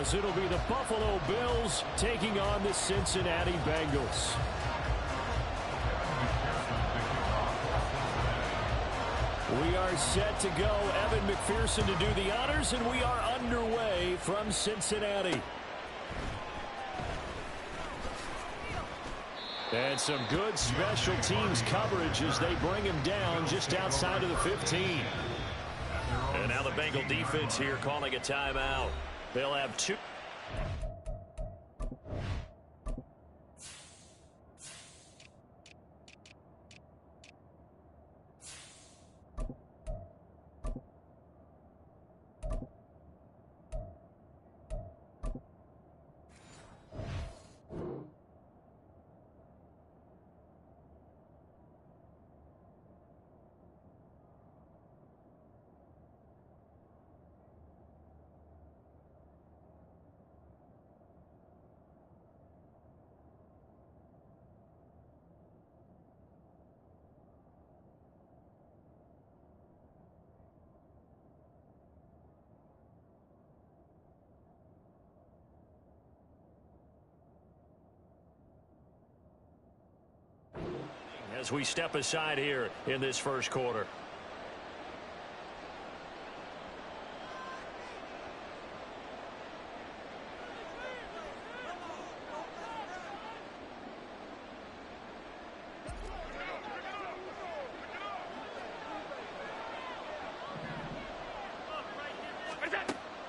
as it'll be the Buffalo Bills taking on the Cincinnati Bengals. We are set to go. Evan McPherson to do the honors, and we are underway from Cincinnati. And some good special teams coverage as they bring him down just outside of the 15. And now the Bengal defense here calling a timeout. They'll have two. As we step aside here in this first quarter.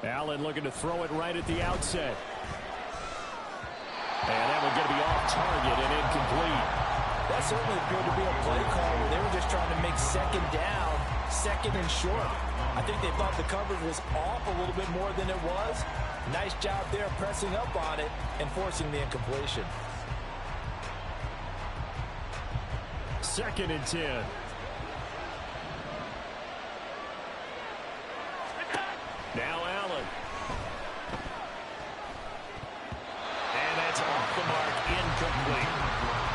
Allen looking to throw it right at the outset. And that one going to be off target and incomplete. That certainly appeared to be a play call where they were just trying to make second down, second and short. I think they thought the coverage was off a little bit more than it was. Nice job there pressing up on it and forcing the incompletion. 2nd and 10. Now Allen. And that's off the mark, incomplete.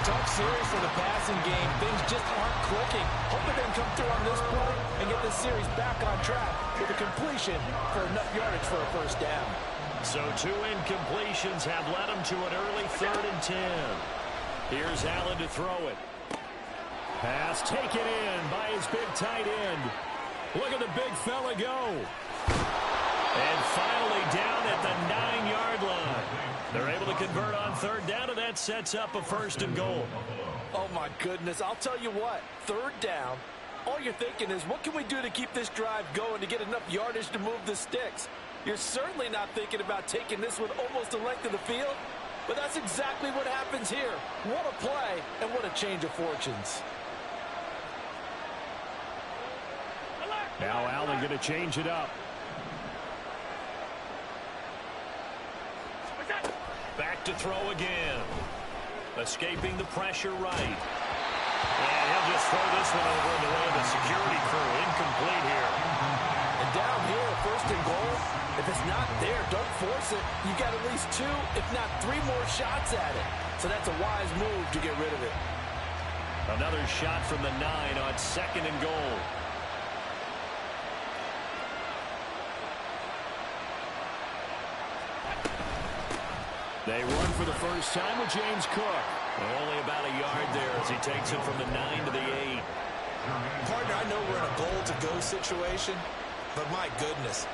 Tough series for the passing game. Things just aren't clicking. Hoping they can come through on this play and get the series back on track with a completion for enough yardage for a first down. So 2 incompletions have led them to an early 3rd and 10. Here's Allen to throw it. Pass taken in by his big tight end. Look at the big fella go. And finally down at the 9-yard line. They're able to convert on 3rd down, and that sets up a 1st and goal. Oh, my goodness. I'll tell you what. 3rd down, all you're thinking is, what can we do to keep this drive going to get enough yardage to move the sticks? You're certainly not thinking about taking this one almost the length of the field, but that's exactly what happens here. What a play, and what a change of fortunes. Now Allen going to change it up. Back to throw again. Escaping the pressure right. And he'll just throw this one over in the way of the security crew. Incomplete here. And down here, 1st and goal, if it's not there, don't force it. You've got at least 2, if not 3 more shots at it. So that's a wise move to get rid of it. Another shot from the 9 on 2nd and goal. They run for the first time with James Cook. Only about a yard there as he takes it from the 9 to the 8. Partner, I know we're in a goal-to-go situation, but my goodness,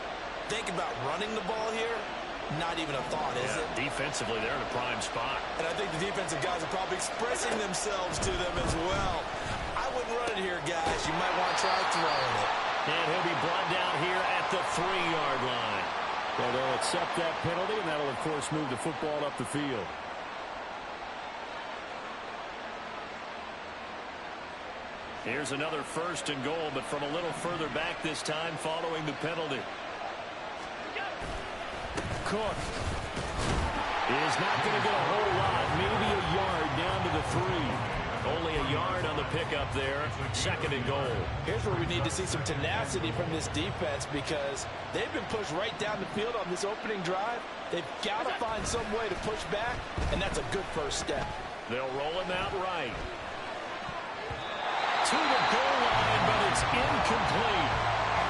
think about running the ball here. Not even a thought, is it? Defensively, they're in a prime spot. And I think the defensive guys are probably expressing themselves to them as well. I wouldn't run it here, guys. You might want to try throwing it. And he'll be brought down here at the 3-yard line. Well, they'll accept that penalty, and that'll, of course, move the football up the field. Here's another 1st and goal, but from a little further back this time following the penalty. Cook is not going to get a whole lot, maybe a yard down to the 3. Only a yard on the pickup there. 2nd and goal. Here's where we need to see some tenacity from this defense because they've been pushed right down the field on this opening drive. They've got to find some way to push back, and that's a good first step. They'll roll him out right. To the goal line, but it's incomplete.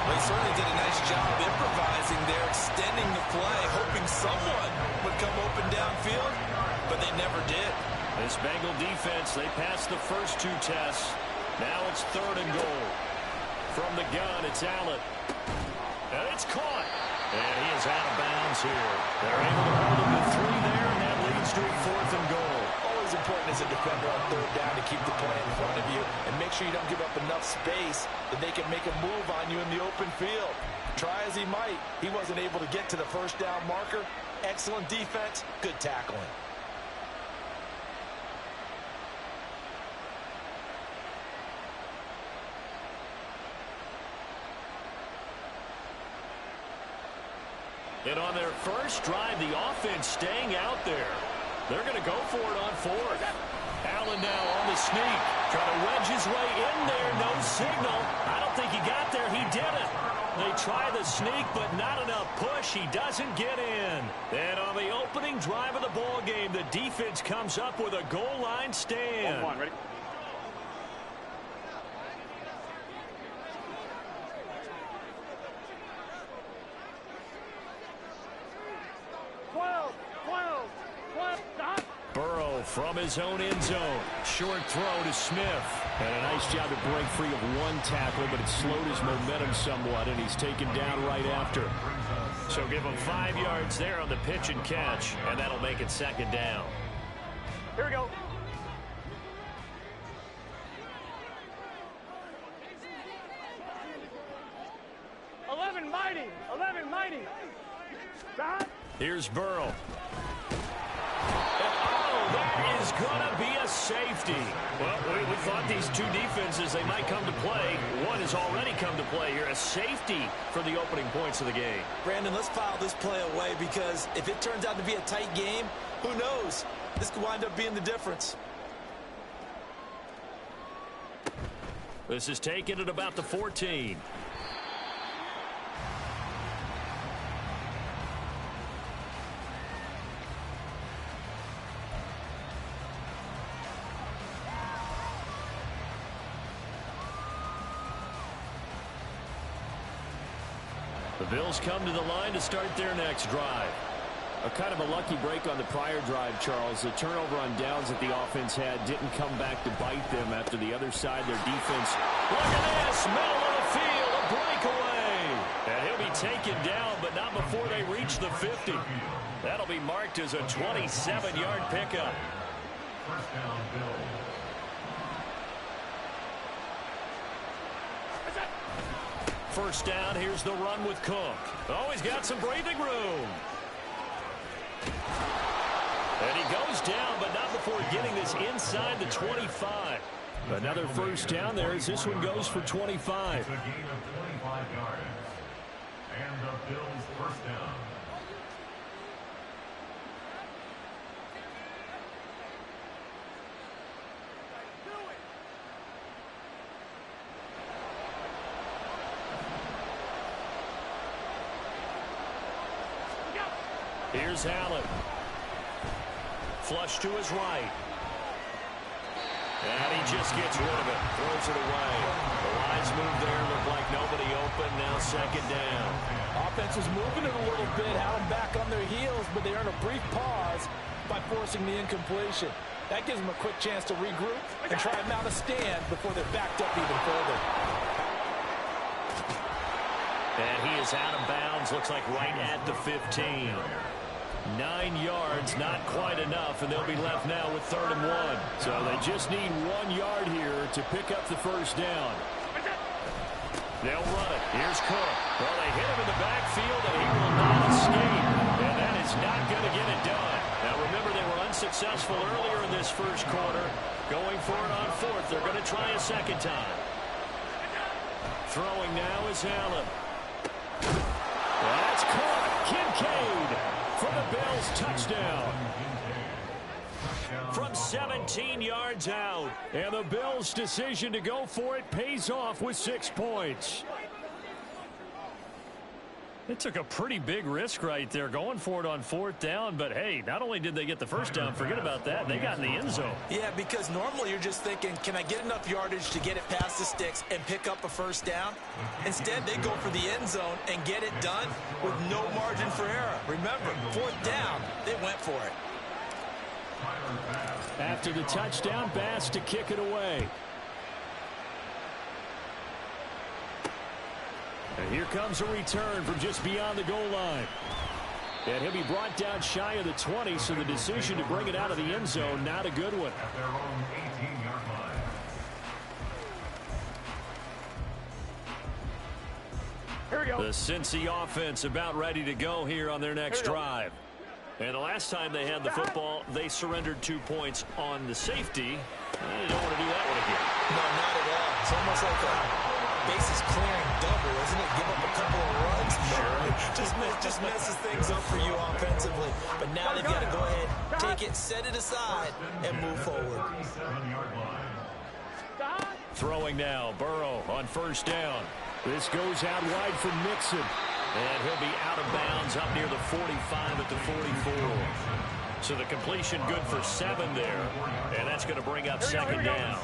They certainly did a nice job improvising there, extending the play, hoping someone him downfield, but they never did. This Bengal defense, they passed the first two tests. Now it's 3rd and goal. From the gun, it's Allen. And it's caught. And he is out of bounds here. They're able to hold him to 3 there, and that leads to a 4th and goal. Always important as a defender on 3rd down to keep the play in front of you and make sure you don't give up enough space that they can make a move on you in the open field. Try as he might, he wasn't able to get to the 1st down marker. Excellent defense, good tackling. And on their first drive, the offense staying out there. They're going to go for it on 4th. Allen now on the sneak. Trying to wedge his way in there. No signal. I don't think he got there. He didn't. They try the sneak, but not enough push. He doesn't get in. And on the opening drive of the ball game, the defense comes up with a goal line stand. Hold on, ready? Burrow from his own end zone. Short throw to Smith. And a nice job to break free of one tackle, but it slowed his momentum somewhat, and he's taken down right after. So give him 5 yards there on the pitch and catch, and that'll make it 2nd down. Here we go. Mighty. Here's Burrow. That is going to be a safety. Well, we thought these two defenses, they might come to play. One has already come to play here. A safety for the opening points of the game. Brandon, let's file this play away because if it turns out to be a tight game, who knows? This could wind up being the difference. This is taken at about the 14. The Bills come to the line to start their next drive. A kind of a lucky break on the prior drive, Charles. The turnover on downs that the offense had didn't come back to bite them after the other side, their defense. Look at this, middle of the field, a breakaway. And he'll be taken down, but not before they reach the 50. That'll be marked as a 27-yard pickup. First down, Bills. First down, here's the run with Cook. Oh, he's got some breathing room. And he goes down, but not before getting this inside the 25. Another first down there as this one goes for 25. It's a gain of 25 yards. And the Bills first down. Here's Allen. Flush to his right. And he just gets rid of it. Throws it away. The lines move there. Look like nobody open. Now 2nd down. Offense is moving it a little bit, had them back on their heels, but they earn a brief pause by forcing the incompletion. That gives them a quick chance to regroup and try and mount a stand before they're backed up even further. And he is out of bounds. Looks like right at the 15. 9 yards, not quite enough, and they'll be left now with 3rd and 1. So they just need 1 yard here to pick up the first down. They'll run it. Here's Cook. Well, they hit him in the backfield, and he will not escape. And that is not going to get it done. Now, remember, they were unsuccessful earlier in this first quarter. Going for it on 4th. They're going to try a second time. Throwing now is Allen. That's caught. Kincaid for the Bills touchdown. From 17 yards out. And the Bills' decision to go for it pays off with 6 points. It took a pretty big risk right there going for it on 4th down, but hey, not only did they get the first down, forget about that, they got in the end zone. Yeah, because normally you're just thinking, can I get enough yardage to get it past the sticks and pick up a first down? Instead, they go for the end zone and get it done with no margin for error. Remember, 4th down, they went for it. After the touchdown, Bass to kick it away. And here comes a return from just beyond the goal line. And he'll be brought down shy of the 20, so the decision to bring it out of the end zone, not a good one. At their own 18-yard line. Here we go. The Cincy offense about ready to go here on their next drive. And the last time they had the football, they surrendered 2 points on the safety. They don't want to do that one again. No, not at all. It's almost like a bases clearing double, isn't it? Give up a couple of runs. Sure. Just messes things up for you offensively. But now they've got to go ahead, take it, set it aside, and move forward. 37-yard line. Throwing now, Burrow on 1st down. This goes out wide for Mixon. And he'll be out of bounds up near the 45 at the 44. So the completion good for 7 there. And that's going to bring up 2nd down.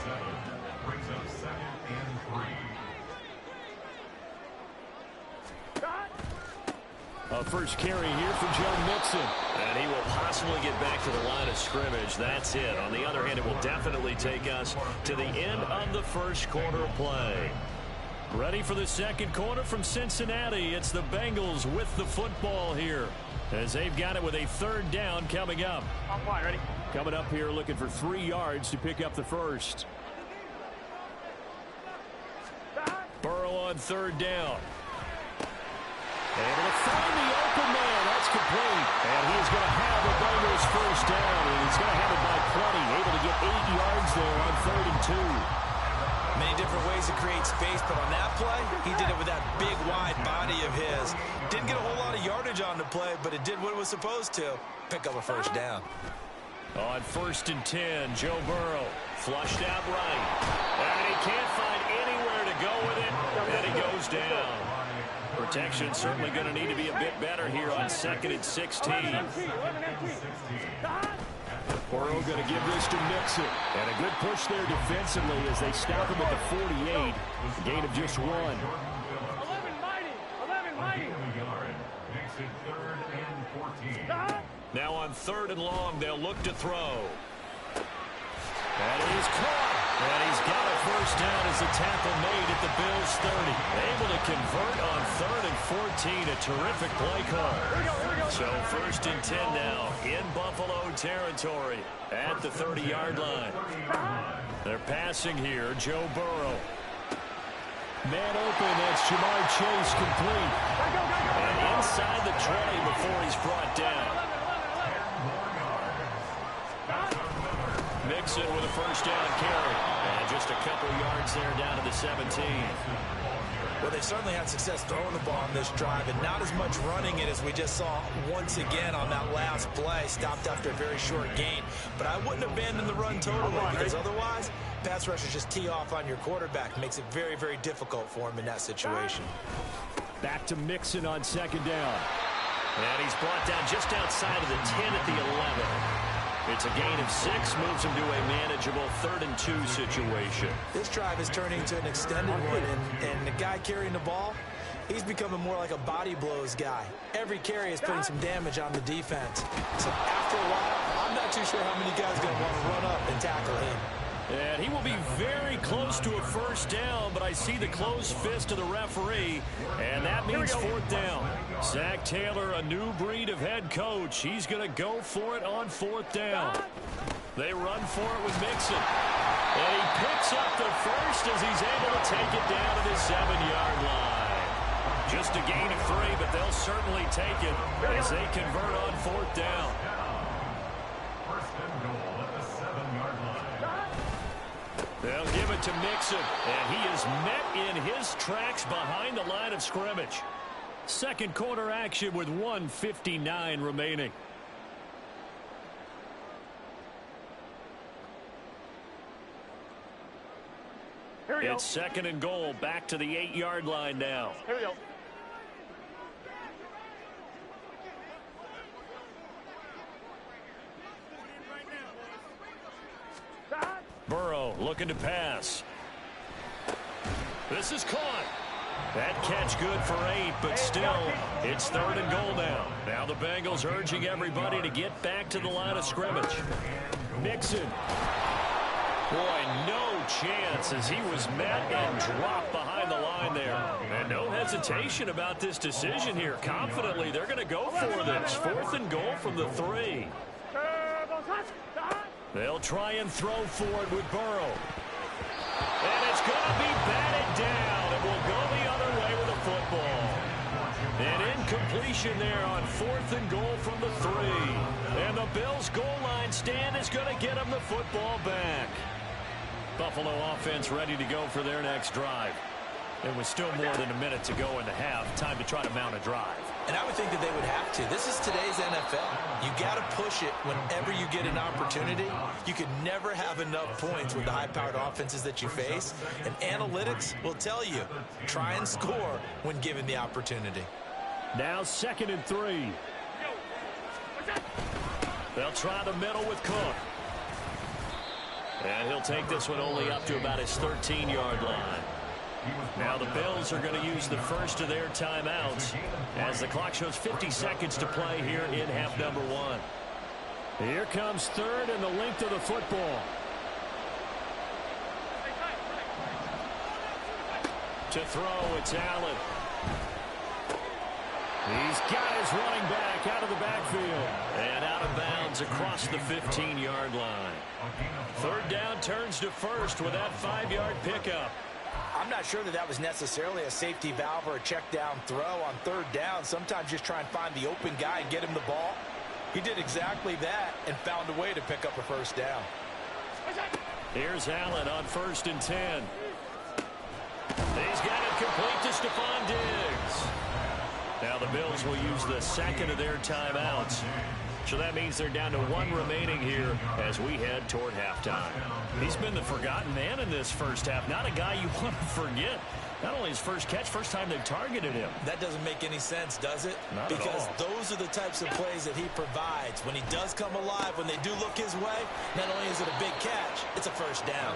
Brings up 2nd and 3. A first carry here for Joe Mixon. And he will possibly get back to the line of scrimmage. That's it. On the other hand, it will definitely take us to the end of the first quarter of play. Ready for the second quarter from Cincinnati. It's the Bengals with the football here, as they've got it with a 3rd down coming up. On fire, ready? Coming up here looking for 3 yards to pick up the first. Burrow on 3rd down. Able to find the open man. That's complete. And he is going to have the Bengals first down. And he's going to have it by 20. Able to get 8 yards there on 3rd and 2. Many different ways to create space, but on that play, he did it with that big, wide body of his. Didn't get a whole lot of yardage on the play, but it did what it was supposed to. Pick up a first down. On 1st and 10, Joe Burrow flushed out right. And he can't find anywhere to go with it, and he goes down. Protection certainly going to need to be a bit better here on 2nd and 16. Burrow going to give this to Mixon. And a good push there defensively as they stop him at the 48. A gain of just 1. 11 mighty. Makes it 3rd and 14. Now on 3rd and long, they'll look to throw. And he's caught. And he's got a first down as the tackle made at the Bills' 30. Able to convert on 3rd and 14. A terrific play call. So 1st and 10 now in Buffalo territory at the 30-yard line. They're passing here. Joe Burrow. Man open. That's Jamar Chase complete. And inside the 20 before he's brought down. Mixon with a first down carry. And just a couple yards there down to the 17. Well, they certainly had success throwing the ball on this drive, and not as much running it as we just saw once again on that last play. Stopped after a very short gain. But I wouldn't abandon the run totally, because otherwise, pass rushers just tee off on your quarterback. Makes it very, very difficult for him in that situation. Back to Mixon on 2nd down. And he's brought down just outside of the 10 at the 11. It's a gain of 6, moves him to a manageable 3rd and 2 situation. This drive is turning into an extended one, and the guy carrying the ball, he's becoming more like a body blows guy. Every carry is putting some damage on the defense. So after a while, I'm not too sure how many guys are going to want to run up and tackle him. And he will be very close to a first down, but I see the closed fist of the referee, and that means 4th down. Zach Taylor, a new breed of head coach. He's going to go for it on 4th down. They run for it with Mixon. And he picks up the first as he's able to take it down to the 7-yard line. Just a gain of 3, but they'll certainly take it as they convert on 4th down. First and goal at the 7-yard line. They'll give it to Mixon, and he is met in his tracks behind the line of scrimmage. Second quarter action with 1:59 remaining. Here we go. It's 2nd and goal, back to the 8-yard line now. Here we go. looking to pass. This is caught. That catch good for 8, but still, it's 3rd and goal now. Now the Bengals urging everybody to get back to the line of scrimmage. Mixon. Boy, no chance as he was met and dropped behind the line there. And no hesitation about this decision here. Confidently, they're going to go for this. 4th and goal from the 3. They'll try and throw for it with Burrow. And it's going to be batted down. It will go the other way with the football. An incompletion there on 4th and goal from the 3. And the Bills' goal line stand is going to get them the football back. Buffalo offense ready to go for their next drive. It was still more than a minute to go in the half. Time to try to mount a drive. And I would think that they would have to. This is today's NFL. You got to push it whenever you get an opportunity. You can never have enough points with the high-powered offenses that you face. And analytics will tell you, try and score when given the opportunity. Now 2nd and 3. They'll try the middle with Cook. And he'll take this one only up to about his 13-yard line. Now the Bills are going to use the first of their timeouts as the clock shows 50 seconds to play here in half number 1. Here comes 3rd and the length of the football. To throw, it's Allen. He's got his running back out of the backfield. And out of bounds across the 15-yard line. 3rd down turns to 1st with that 5-yard pickup. I'm not sure that was necessarily a safety valve or a check down throw on 3rd down. Sometimes just try and find the open guy and get him the ball. He did exactly that and found a way to pick up a 1st down. Here's Allen on 1st and 10. He's got it complete to Stephon Diggs. Now the Bills will use the 2nd of their timeouts. So that means they're down to 1 remaining here as we head toward halftime. He's been the forgotten man in this first half. Not a guy you want to forget. Not only his first catch, first time they've targeted him. That doesn't make any sense, does it? Not at all. Because those are the types of plays that he provides. When he does come alive, when they do look his way, not only is it a big catch, it's a 1st down.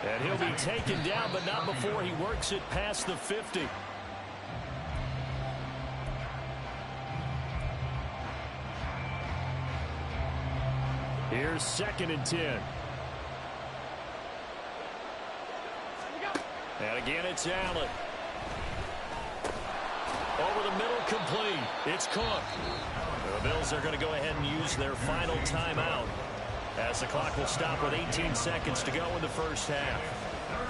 And he'll be taken down, but not before he works it past the 50. Here's 2nd and 10. And again, it's Allen. Over the middle, complete. It's Cook. The Bills are going to go ahead and use their final timeout as the clock will stop with 18 seconds to go in the first half.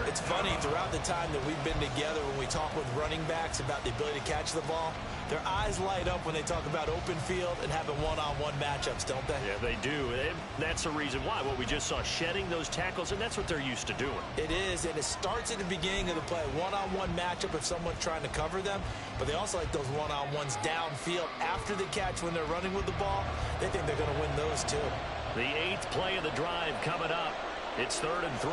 It's funny, throughout the time that we've been together, when we talk with running backs about the ability to catch the ball, their eyes light up when they talk about open field and having one-on-one matchups, don't they? Yeah, they do. And that's the reason why. What we just saw, shedding those tackles, and that's what they're used to doing. It is, and it starts at the beginning of the play. One-on-one matchup if someone's trying to cover them, but they also like those one-on-ones downfield after the catch when they're running with the ball. They think they're going to win those too. The 8th play of the drive coming up. It's 3rd and 3.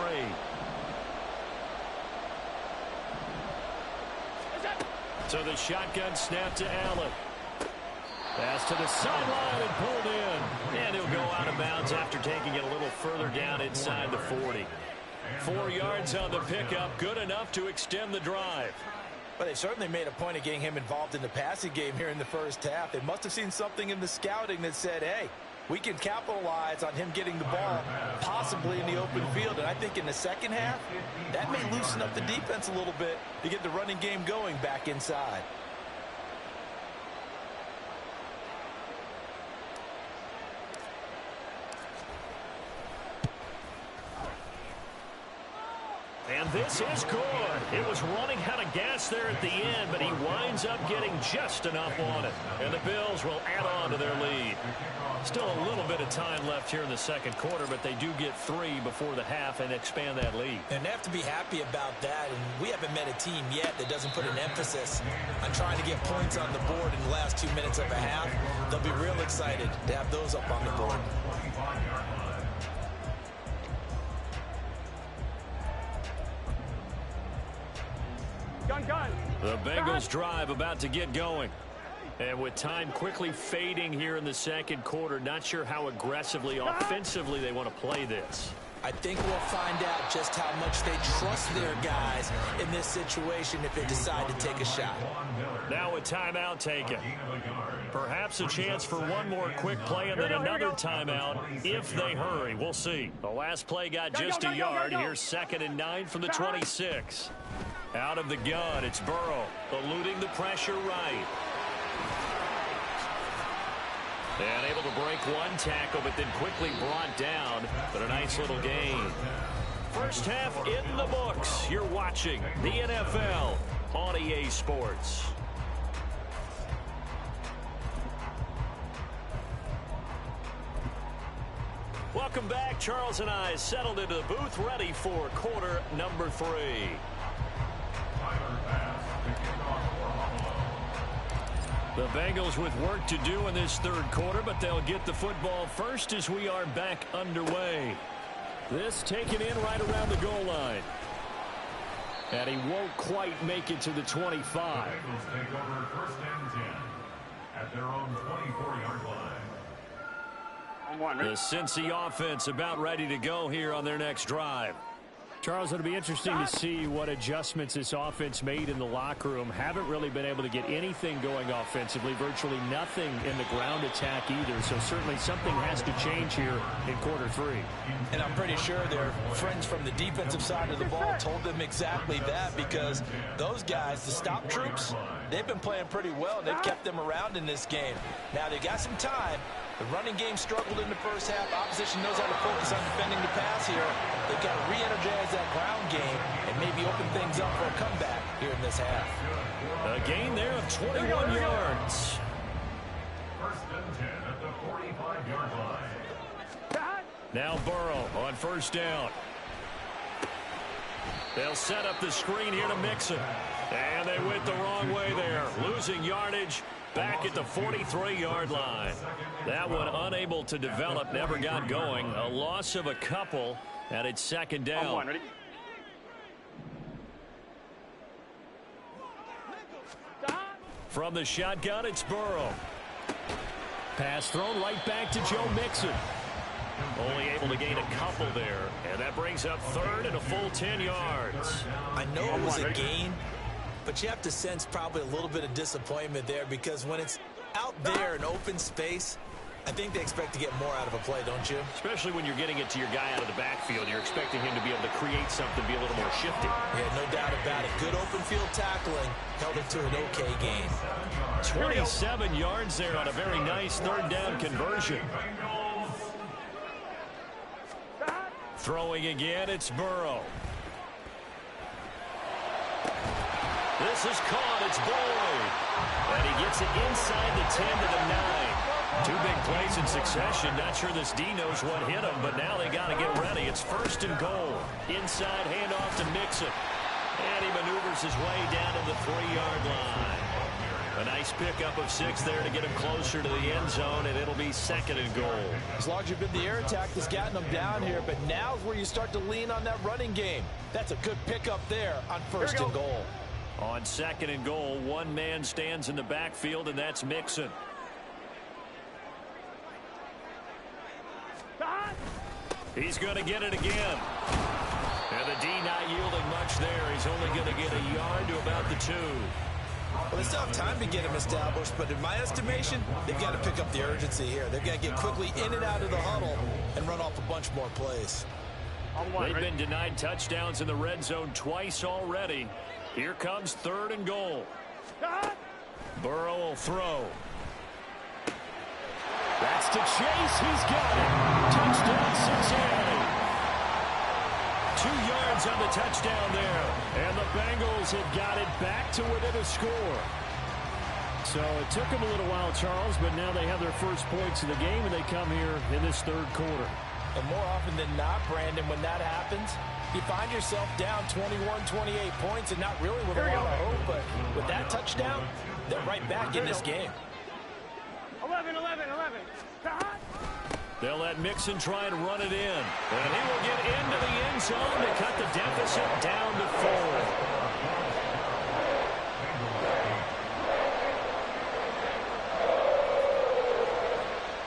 So the shotgun snap to Allen. Pass to the sideline and pulled in. And he'll go out of bounds after taking it a little further down inside the 40. 4 yards on the pickup, good enough to extend the drive. But they certainly made a point of getting him involved in the passing game here in the first half. They must have seen something in the scouting that said, hey, we can capitalize on him getting the ball, possibly in the open field. And I think in the second half, that may loosen up the defense a little bit to get the running game going back inside. And this is good. It was running out of gas there at the end, but he winds up getting just enough on it. And the Bills will add on to their lead. Still a little bit of time left here in the second quarter, but they do get 3 before the half and expand that lead. And they have to be happy about that. And we haven't met a team yet that doesn't put an emphasis on trying to get points on the board in the last 2 minutes of a half. They'll be real excited to have those up on the board. Gun. The Bengals drive about to get going. And with time quickly fading here in the second quarter, not sure how aggressively, offensively they want to play this. I think we'll find out just how much they trust their guys in this situation if they decide to take a shot. Now a timeout taken. Perhaps a chance for one more quick play and then another timeout if they hurry. We'll see. The last play got just a yard. Here's 2nd and 9 from the 26. Out of the gun, it's Burrow eluding the pressure right. And able to break one tackle, but then quickly brought down. But a nice little gain. First half in the books. You're watching the NFL on EA Sports. Welcome back. Charles and I settled into the booth, ready for quarter number 3. The Bengals with work to do in this third quarter, but they'll get the football first as we are back underway. This taken in right around the goal line. And he won't quite make it to the 25. The Bengals take over 1st and 10 at their own 24-yard line. The Cincy offense about ready to go here on their next drive. Charles, it'll be interesting to see what adjustments this offense made in the locker room. Haven't really been able to get anything going offensively, virtually nothing in the ground attack either. So certainly something has to change here in quarter 3. And I'm pretty sure their friends from the defensive side of the ball told them exactly that, because those guys, the stop troops, they've been playing pretty well. They've kept them around in this game. Now they got some time. The running game struggled in the first half. Opposition knows how to focus on defending the pass here. They've got to re-energize that ground game and maybe open things up for a comeback here in this half. A gain there of 21 yards. 1st and 10 at the 45-yard line. Now Burrow on 1st down. They'll set up the screen here to Mixon. And they went the wrong way there. Losing yardage back at the 43-yard line. That one unable to develop, never got going. A loss of a couple, and it's 2nd down. From the shotgun, it's Burrow. Pass thrown right back to Joe Mixon. Only able to gain a couple there, and that brings up 3rd and a full 10 yards. I know it was a gain, but you have to sense probably a little bit of disappointment there, because when it's out there in open space, I think they expect to get more out of a play, don't you? Especially when you're getting it to your guy out of the backfield. You're expecting him to be able to create something, be a little more shifty. Yeah, no doubt about it. Good open field tackling. Held it to an okay gain. 27 yards there on a very nice 3rd down conversion. Throwing again, it's Burrow. This is caught. It's Boyd. And he gets it inside the 10 to the 9. 2 big plays in succession. Not sure this D knows what hit him, but now they got to get ready. It's 1st and goal. Inside handoff to Mixon. And he maneuvers his way down to the 3-yard line. A nice pickup of 6 there to get him closer to the end zone, and it'll be 2nd and goal. As long as you've been the air attack that's gotten them down here, but now's where you start to lean on that running game. That's a good pickup there on 1st and goal. On 2nd and goal, one man stands in the backfield, and that's Mixon. He's going to get it again. And the D not yielding much there. He's only going to get a yard to about the 2. Well, they still have time to get him established, but in my estimation, they've got to pick up the urgency here. They've got to get quickly in and out of the huddle and run off a bunch more plays. They've been denied touchdowns in the red zone twice already. Here comes 3rd and goal. Burrow will throw. That's to Chase. He's got it. Touchdown, Cincinnati. 2 yards on the touchdown there. And the Bengals have got it back to within a score. So it took them a little while, Charles, but now they have their first points of the game, and they come here in this 3rd quarter. And more often than not, Brandon, when that happens, you find yourself down 21, 28 points, and not really with a lot of hope, but with that touchdown, they're right back in this game. 11. They'll let Mixon try and run it in. And he will get into the end zone to cut the deficit down to 4.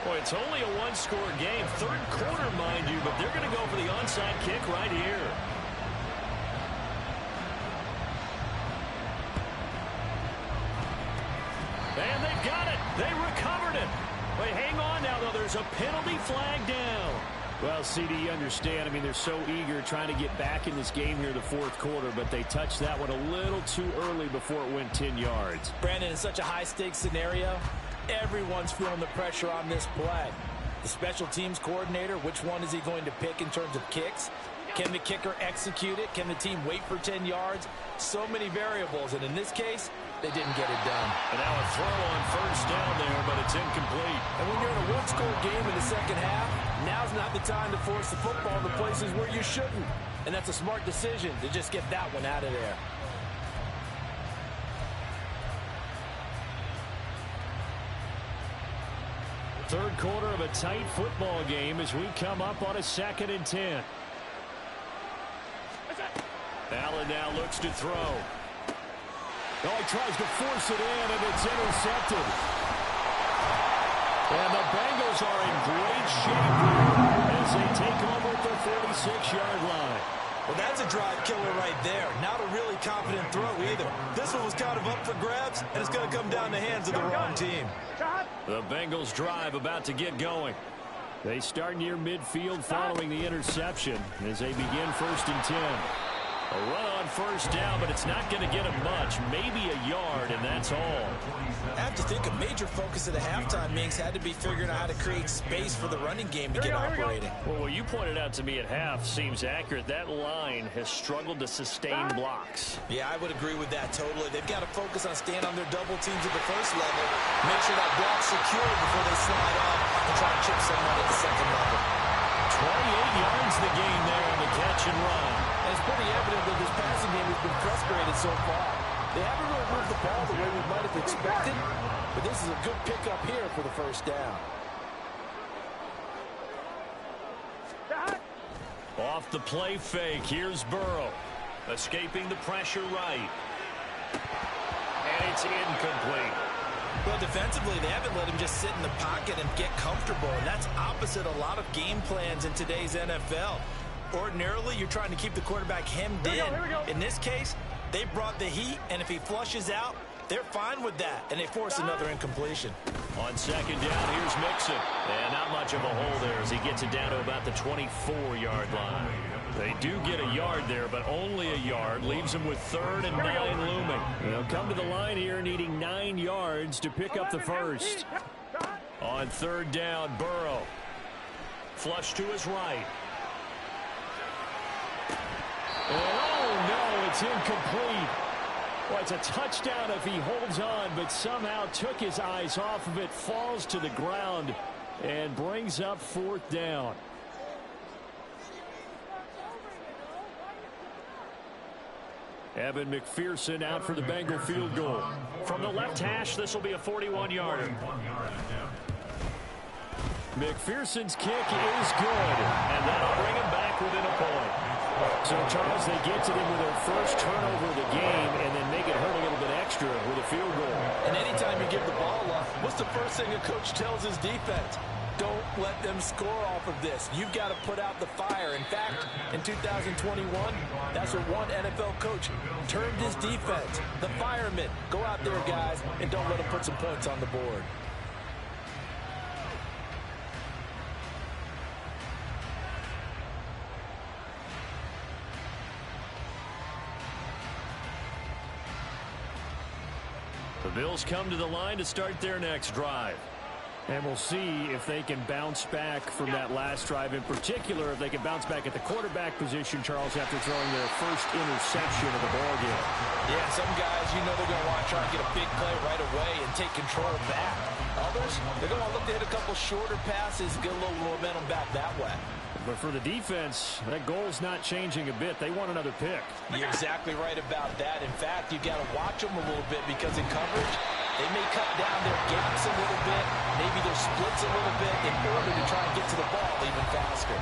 Well, it's only a one-score game. Third quarter, mind you, but they're going to go for the onside kick right here. And they've got it. They recovered it. Wait, hang on now, though. There's a penalty flag down. Well, CD, you understand. I mean, they're so eager trying to get back in this game here in the fourth quarter, but they touched that one a little too early before it went 10 yards. Brandon, in such a high-stakes scenario, everyone's feeling the pressure on this play. The special teams coordinator, which one is he going to pick in terms of kicks? Can the kicker execute it? Can the team wait for 10 yards? So many variables, and in this case, they didn't get it done. And now a throw on first down there, but it's incomplete. And when you're in a one-score game in the second half, now's not the time to force the football to places where you shouldn't. And that's a smart decision to just get that one out of there. Third quarter of a tight football game as we come up on a 2nd and 10. Allen now looks to throw. Oh, he tries to force it in, and it's intercepted. And the Bengals are in great shape as they take over at the 46-yard line. Well, that's a drive killer right there. Not a really confident throw either. This one was kind of up for grabs, and it's going to come down the hands of the wrong team. The Bengals drive about to get going. They start near midfield following the interception as they begin 1st and 10. A run on first down, but it's not going to get him much. Maybe a yard, and that's all. I have to think a major focus at the halftime meetings had to be figuring out how to create space for the running game to get operating. Well, what you pointed out to me at half seems accurate. That line has struggled to sustain blocks. Yeah, I would agree with that totally. They've got to focus on staying on their double teams at the first level, make sure that block's secure before they slide off and try to chip someone at the second level. 28 yards the gain there on the catch and run. And it's pretty evident that this passing game has been frustrated so far. They haven't really moved the ball the way we might have expected, but this is a good pickup here for the first down. Off the play fake, here's Burrow. Escaping the pressure right. And it's incomplete. Well, defensively, they haven't let him just sit in the pocket and get comfortable, and that's opposite a lot of game plans in today's NFL. Ordinarily, you're trying to keep the quarterback hemmed in. In this case, they brought the heat, and if he flushes out, they're fine with that, and they force another incompletion. On second down, here's Mixon. And not much of a hole there as he gets it down to about the 24-yard line. They do get a yard there, but only a yard. Leaves them with 3rd and 9 looming. They'll come to the line here needing 9 yards to pick up the first. On 3rd down, Burrow. Flush to his right. Oh, no, it's incomplete. Well, it's a touchdown if he holds on, but somehow took his eyes off of it, falls to the ground, and brings up 4th down. Evan McPherson out for the Bengal field goal. From the left hash, this will be a 41-yarder. McPherson's kick is good, and that'll bring him back within a point. So, Charles, they get to them with their first turnover of the game and then make it hurt a little bit extra with a field goal. And anytime you give the ball up, what's the first thing a coach tells his defense? Don't let them score off of this. You've got to put out the fire. In fact, in 2021, that's what one NFL coach termed his defense. The firemen. Go out there, guys, and don't let them put some points on the board. The Bills come to the line to start their next drive. And we'll see if they can bounce back from that last drive. In particular, if they can bounce back at the quarterback position, Charles, after throwing their first interception of the ballgame. Yeah, some guys, you know they're going to want to try and get a big play right away and take control back. Others, they're going to look to hit a couple shorter passes and get a little momentum back that way. But for the defense, that goal's not changing a bit. They want another pick. You're exactly right about that. In fact, you've got to watch them a little bit because in coverage, they may cut down their gaps a little bit, maybe their splits a little bit in order to try and get to the ball even faster.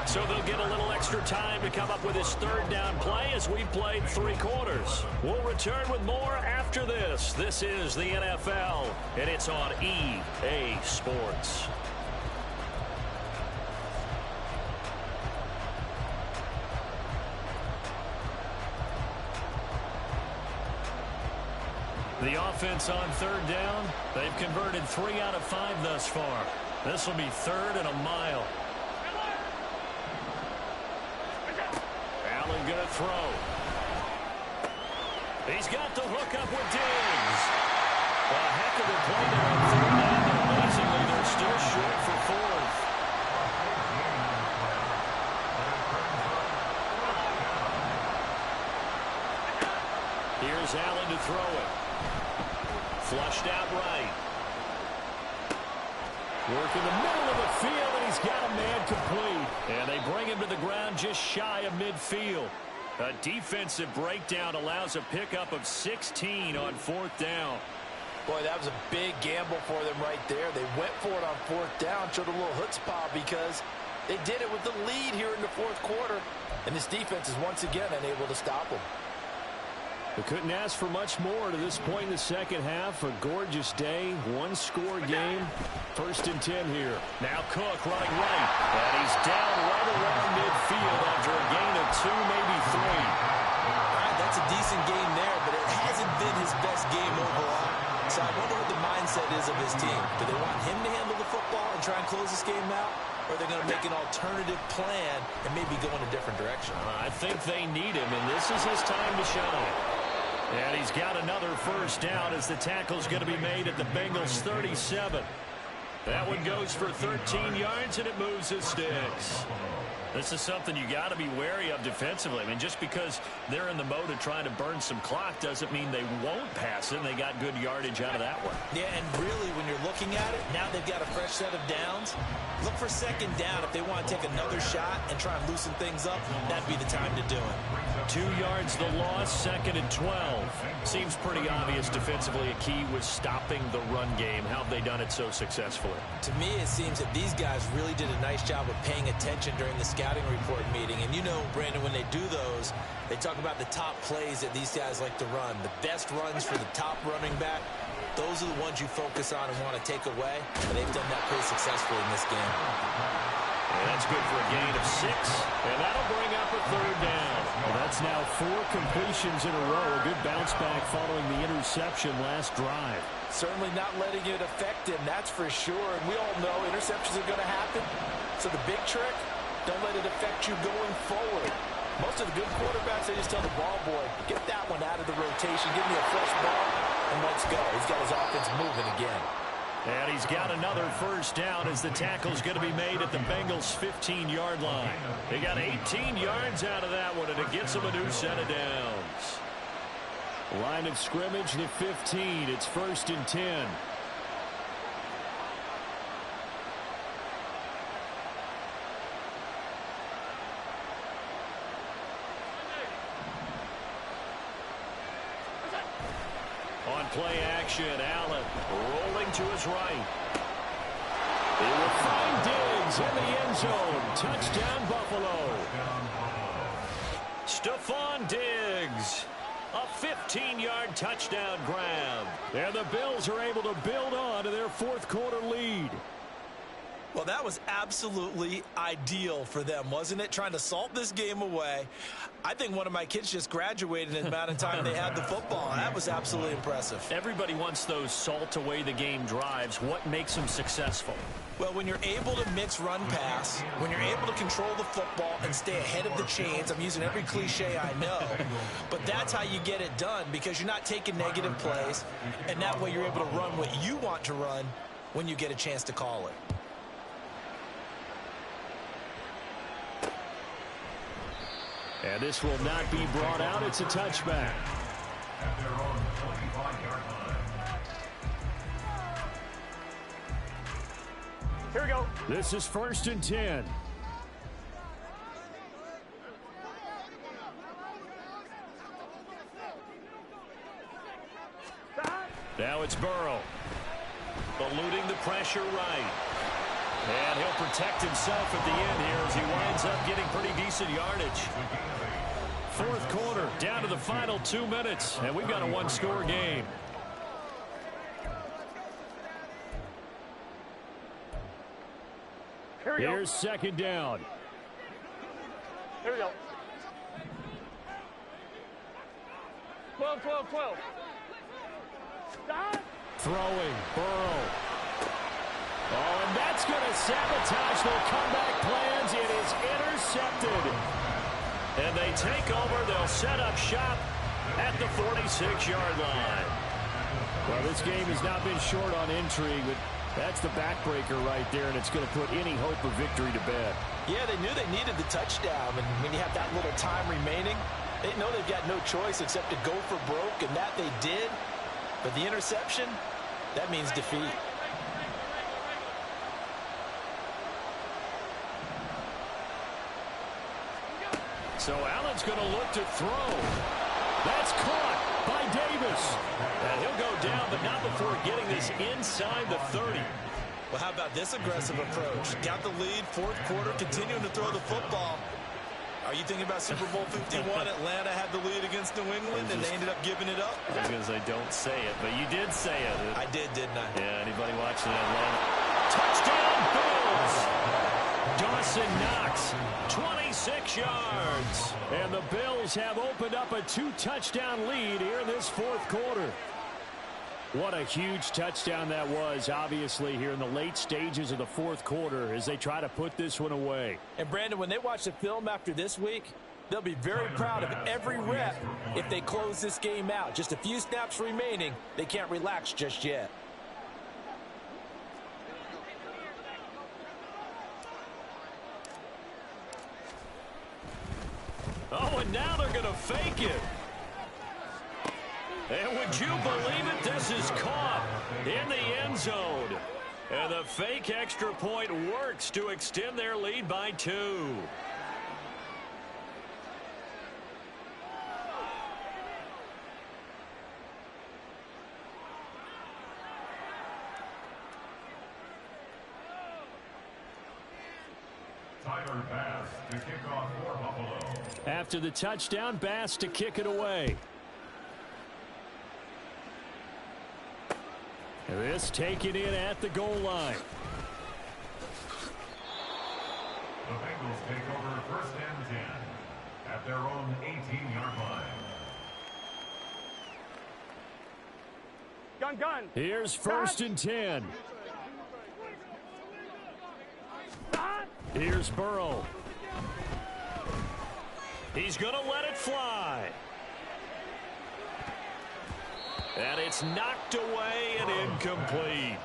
So they'll get a little extra time to come up with his 3rd down play as we played 3 quarters. We'll return with more after after this. This is the NFL, and it's on EA Sports. The offense on third down, they've converted 3 out of 5 thus far. This will be 3rd and a mile. Allen going to throw. He's got the hook up with Diggs. A heck of a play there on third down, but amazingly, they're still short for 4th. Here's Allen to throw it. Flushed out right. Work in the middle of the field, and he's got a man complete. And they bring him to the ground just shy of midfield. A defensive breakdown allows a pickup of 16 on 4th down. Boy, that was a big gamble for them right there. They went for it on 4th down, showed a little chutzpah because they did it with the lead here in the 4th quarter. And this defense is once again unable to stop them. They couldn't ask for much more to this point in the second half. A gorgeous day, one-score game. 1st and 10 here. Now Cook running right. And he's down right around midfield after a gain of 2, maybe 3. All right, that's a decent game there, but it hasn't been his best game overall. So I wonder what the mindset is of his team. Do they want him to handle the football and try and close this game out? Or are they going to make an alternative plan and maybe go in a different direction? I think they need him, and this is his time to shine. And he's got another 1st down as the tackle's going to be made at the Bengals 37. That one goes for 13 yards, and it moves his sticks. This is something you got to be wary of defensively. I mean, just because they're in the mode of trying to burn some clock doesn't mean they won't pass it, and they got good yardage out of that one. Yeah, and really, when you're looking at it, now they've got a fresh set of downs. Look for 2nd down. If they want to take another shot and try and loosen things up, that'd be the time to do it. 2 yards the loss, 2nd and 12. Seems pretty obvious defensively a key was stopping the run game. How have they done it so successfully? To me, it seems that these guys really did a nice job of paying attention during the scouting report meeting. And you know, Brandon, when they do those, they talk about the top plays that these guys like to run. The best runs for the top running back, those are the ones you focus on and want to take away. And they've done that pretty successfully in this game. And that's good for a gain of 6. And that'll bring up a 3rd down. Well, that's now 4 completions in a row. A good bounce back following the interception last drive. Certainly not letting it affect him, that's for sure. And we all know interceptions are going to happen. So the big trick, don't let it affect you going forward. Most of the good quarterbacks, they just tell the ball boy, get that one out of the rotation, give me a fresh ball, and let's go. He's got his offense moving again. And he's got another 1st down as the tackle's going to be made at the Bengals' 15-yard line. They got 18 yards out of that one, and it gets them a new set of downs. Line of scrimmage, the 15. It's 1st and 10. On play action, Allen rolling to his right. He will find Diggs in the end zone. Touchdown, Buffalo. Stephon Diggs. A 15-yard touchdown grab. And the Bills are able to build on to their 4th quarter lead. Well, that was absolutely ideal for them, wasn't it? Trying to salt this game away. I think one of my kids just graduated in the amount of time they had the football. That was absolutely impressive. Everybody wants those salt away the game drives. What makes them successful? Well, when you're able to mix run pass, when you're able to control the football and stay ahead of the chains, I'm using every cliche I know, but that's how you get it done because you're not taking negative plays, and that way you're able to run what you want to run when you get a chance to call it. And this will not be brought out. It's a touchback. At their own 25-yard line. Here we go. This is 1st and 10. Now it's Burrow. Eluding the pressure right. And he'll protect himself at the end here as he winds up getting pretty decent yardage. fourth quarter, down to the final 2 minutes, and we've got a one-score game. Here's second down. Here we go. 12, 12, 12. Stop. Throwing, Burrow. Oh, and that's going to sabotage their comeback plans. It is intercepted. And they take over. They'll set up shop at the 46-yard line. Well, this game has not been short on intrigue, but that's the backbreaker right there, and it's going to put any hope of victory to bed. Yeah, they knew they needed the touchdown, and when you have that little time remaining, they know they've got no choice except to go for broke, and that they did. But the interception, that means defeat. So Allen's going to look to throw. That's caught by Davis. And he'll go down, but not before getting this inside the 30. Well, how about this aggressive approach? Got the lead, fourth quarter, continuing to throw the football. Are you thinking about Super Bowl 51? Atlanta had the lead against New England, and they ended up giving it up? I was going to say, don't say it, but you did say it. I did, didn't I? Yeah, anybody watching Atlanta? Touchdown, Bills! Dawson Knox, 26 yards. And the Bills have opened up a two-touchdown lead here in this fourth quarter. What a huge touchdown that was, obviously, here in the late stages of the fourth quarter as they try to put this one away. And, Brandon, when they watch the film after this week, they'll be very proud of every rep if they close this game out. Just a few snaps remaining. They can't relax just yet. Oh, and now they're going to fake it. And would you believe it? This is caught in the end zone. And the fake extra point works to extend their lead by 2. Tyler Bass to kick off for Buffalo. After the touchdown, Bass to kick it away. This taken in at the goal line. The Bengals take over first and 10 at their own 18-yard line. Gun, gun. Here's first and 10. Stop. Here's Burrow. He's going to let it fly. And it's knocked away and incomplete.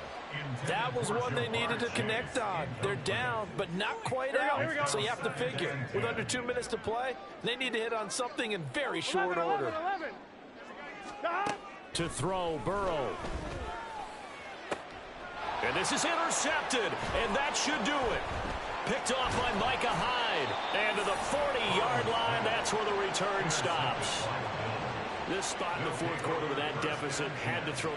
That was one they needed to connect on. They're down, but not quite out. So you have to figure, with under 2 minutes to play, they need to hit on something in very short 11, order. 11. Stop. To throw, Burrow. And this is intercepted, and that should do it. Picked off by Micah Hyde. And to the 40-yard line, that's where the return stops. This spot in the fourth quarter with that deficit had to throw.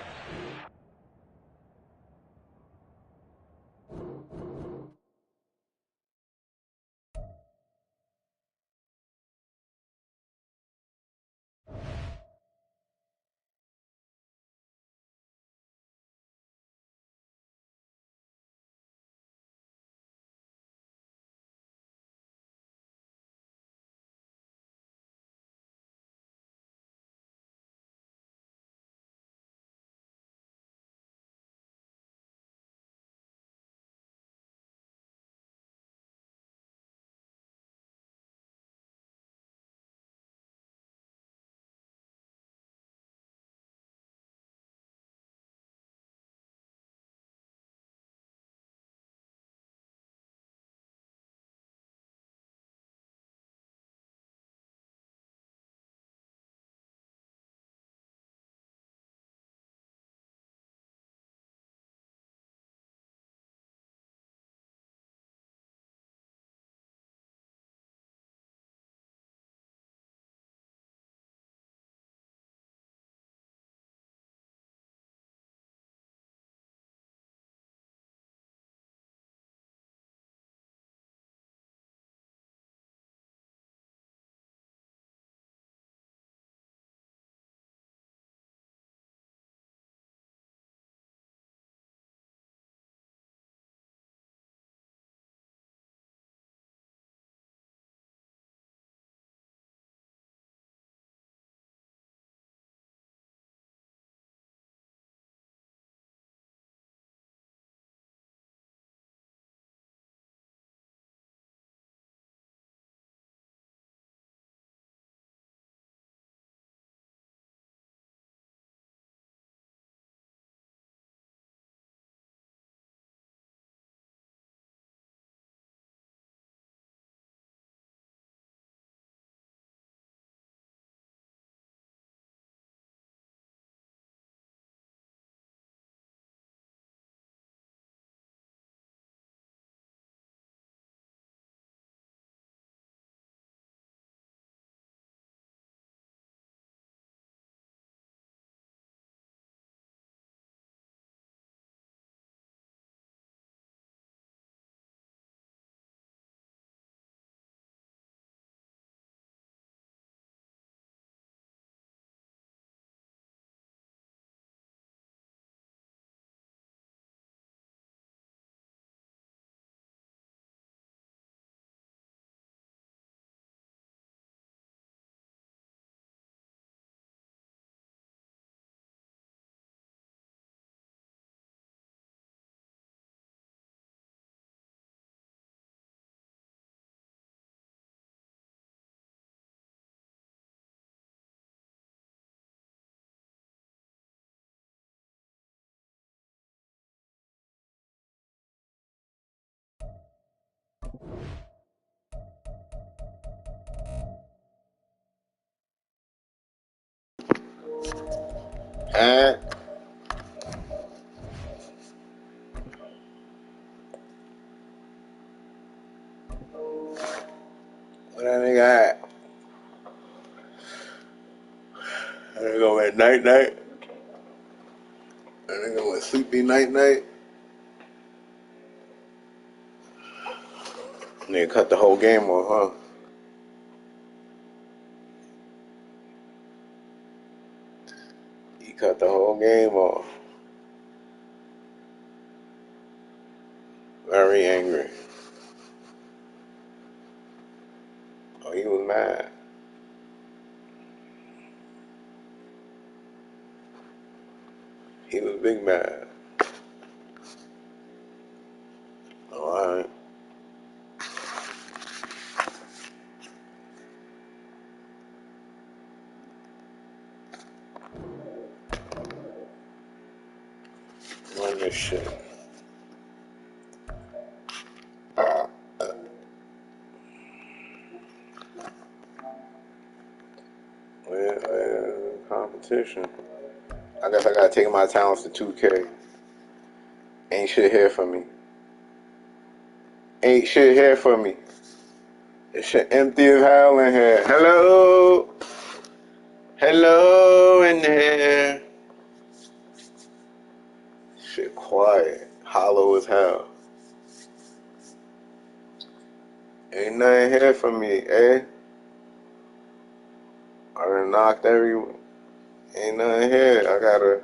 And what that nigga at? That nigga went night night. That nigga went sleepy night night. Nigga cut the whole game off, huh? He cut the whole game off. Very angry. Oh, he was mad. He was big mad. Alright. Run this shit. Competition. I guess I gotta take my talents to 2K. Ain't shit here for me. Ain't shit here for me. This shit empty as hell in here. Hello? Hello in here. Shit quiet. Hollow as hell. Ain't nothing here for me, eh? I done knocked everyone. Ain't nothing here. I gotta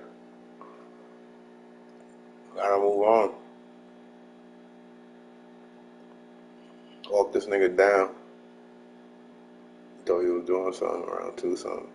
move on. Walk this nigga down. Thought he was doing something around 2 something.